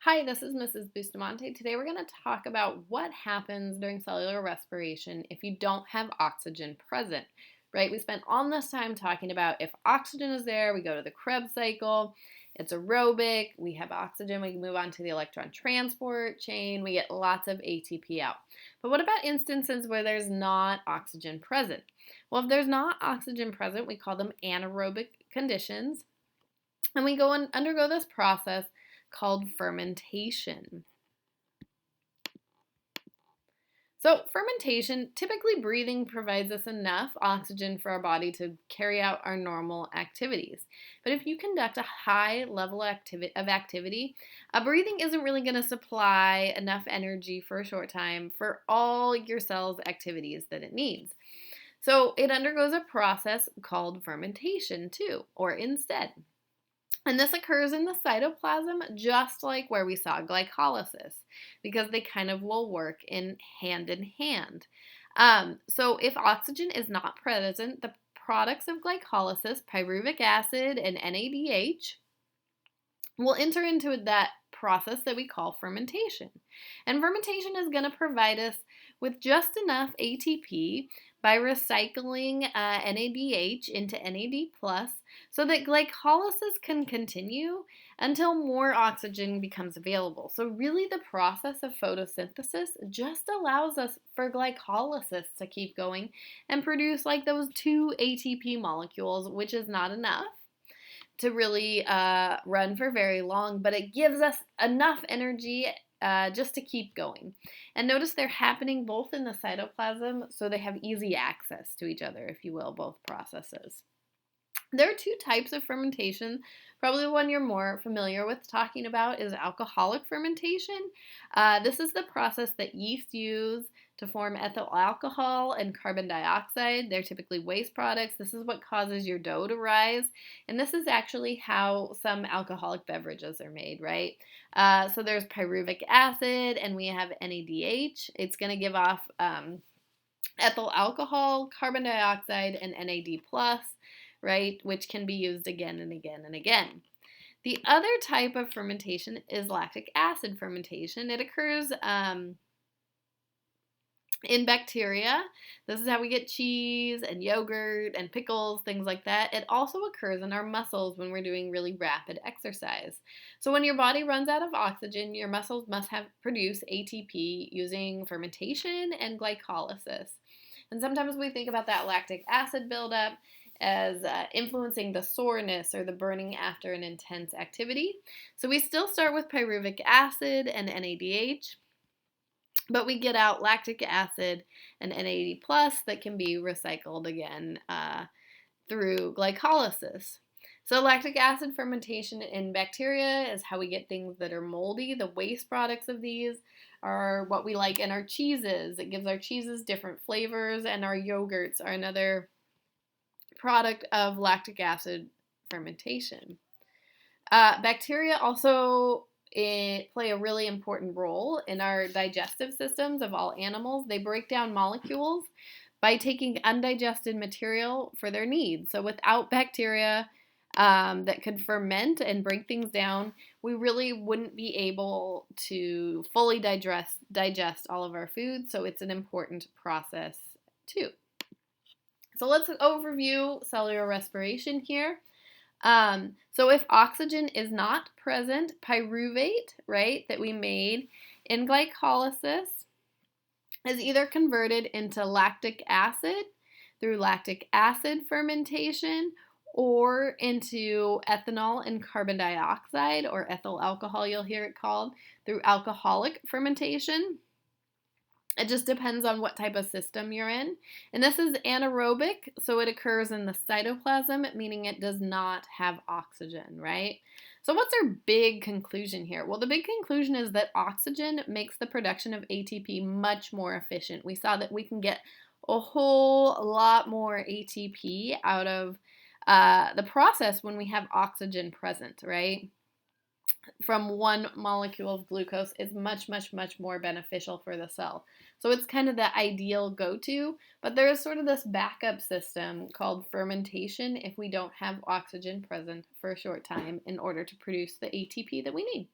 Hi, this is Mrs. Bustamante. Today we're going to talk about what happens during cellular respiration if you don't have oxygen present, right? We spent all this time talking about if oxygen is there, we go to the Krebs cycle, it's aerobic, we have oxygen, we can move on to the electron transport chain, we get lots of ATP out. But what about instances where there's not oxygen present? Well, if there's not oxygen present, we call them anaerobic conditions, and we go and undergo this process called fermentation. So, fermentation, typically breathing provides us enough oxygen for our body to carry out our normal activities. But if you conduct a high level of activity, breathing isn't really going to supply enough energy for a short time for all your cells' activities that it needs. So, it undergoes a process called fermentation too, or instead. And this occurs in the cytoplasm just like where we saw glycolysis because they kind of will work in hand. So if oxygen is not present, the products of glycolysis, pyruvic acid and NADH, will enter into that process that we call fermentation. And fermentation is going to provide us with just enough ATP by recycling NADH into NAD+, so that glycolysis can continue until more oxygen becomes available. So really the process of photosynthesis just allows us for glycolysis to keep going and produce like those 2 ATP molecules, which is not enough to really run for very long, but it gives us enough energy just to keep going. And notice they're happening both in the cytoplasm, so they have easy access to each other, if you will, both processes. There are 2 types of fermentation. Probably the one you're more familiar with talking about is alcoholic fermentation. This is the process that yeast use to form ethyl alcohol and carbon dioxide. They're typically waste products. This is what causes your dough to rise. And this is actually how some alcoholic beverages are made, right? So there's pyruvic acid and we have NADH. It's going to give off ethyl alcohol, carbon dioxide, and NAD+, right, which can be used again and again and again. The other type of fermentation is lactic acid fermentation. It occurs in bacteria. This is how we get cheese and yogurt and pickles, things like that. It also occurs in our muscles when we're doing really rapid exercise. So when your body runs out of oxygen, your muscles must produce ATP using fermentation and glycolysis. And sometimes we think about that lactic acid buildup as influencing the soreness or the burning after an intense activity. So we still start with pyruvic acid and NADH, but we get out lactic acid and NAD+ that can be recycled again through glycolysis. So lactic acid fermentation in bacteria is how we get things that are moldy. The waste products of these are what we like in our cheeses. It gives our cheeses different flavors, and our yogurts are another product of lactic acid fermentation. Bacteria also play a really important role in our digestive systems of all animals. They break down molecules by taking undigested material for their needs. So without bacteria that could ferment and break things down, we really wouldn't be able to fully digest all of our food. So it's an important process too. So let's overview cellular respiration here. So if oxygen is not present, pyruvate, right, that we made in glycolysis is either converted into lactic acid through lactic acid fermentation or into ethanol and carbon dioxide, or ethyl alcohol, you'll hear it called, through alcoholic fermentation. It just depends on what type of system you're in. And this is anaerobic, so it occurs in the cytoplasm, meaning it does not have oxygen, right? So what's our big conclusion here? Well, the big conclusion is that oxygen makes the production of ATP much more efficient. We saw that we can get a whole lot more ATP out of the process when we have oxygen present, right? From one molecule of glucose is much, much, much more beneficial for the cell. So it's kind of the ideal go-to, but there is sort of this backup system called fermentation if we don't have oxygen present for a short time in order to produce the ATP that we need.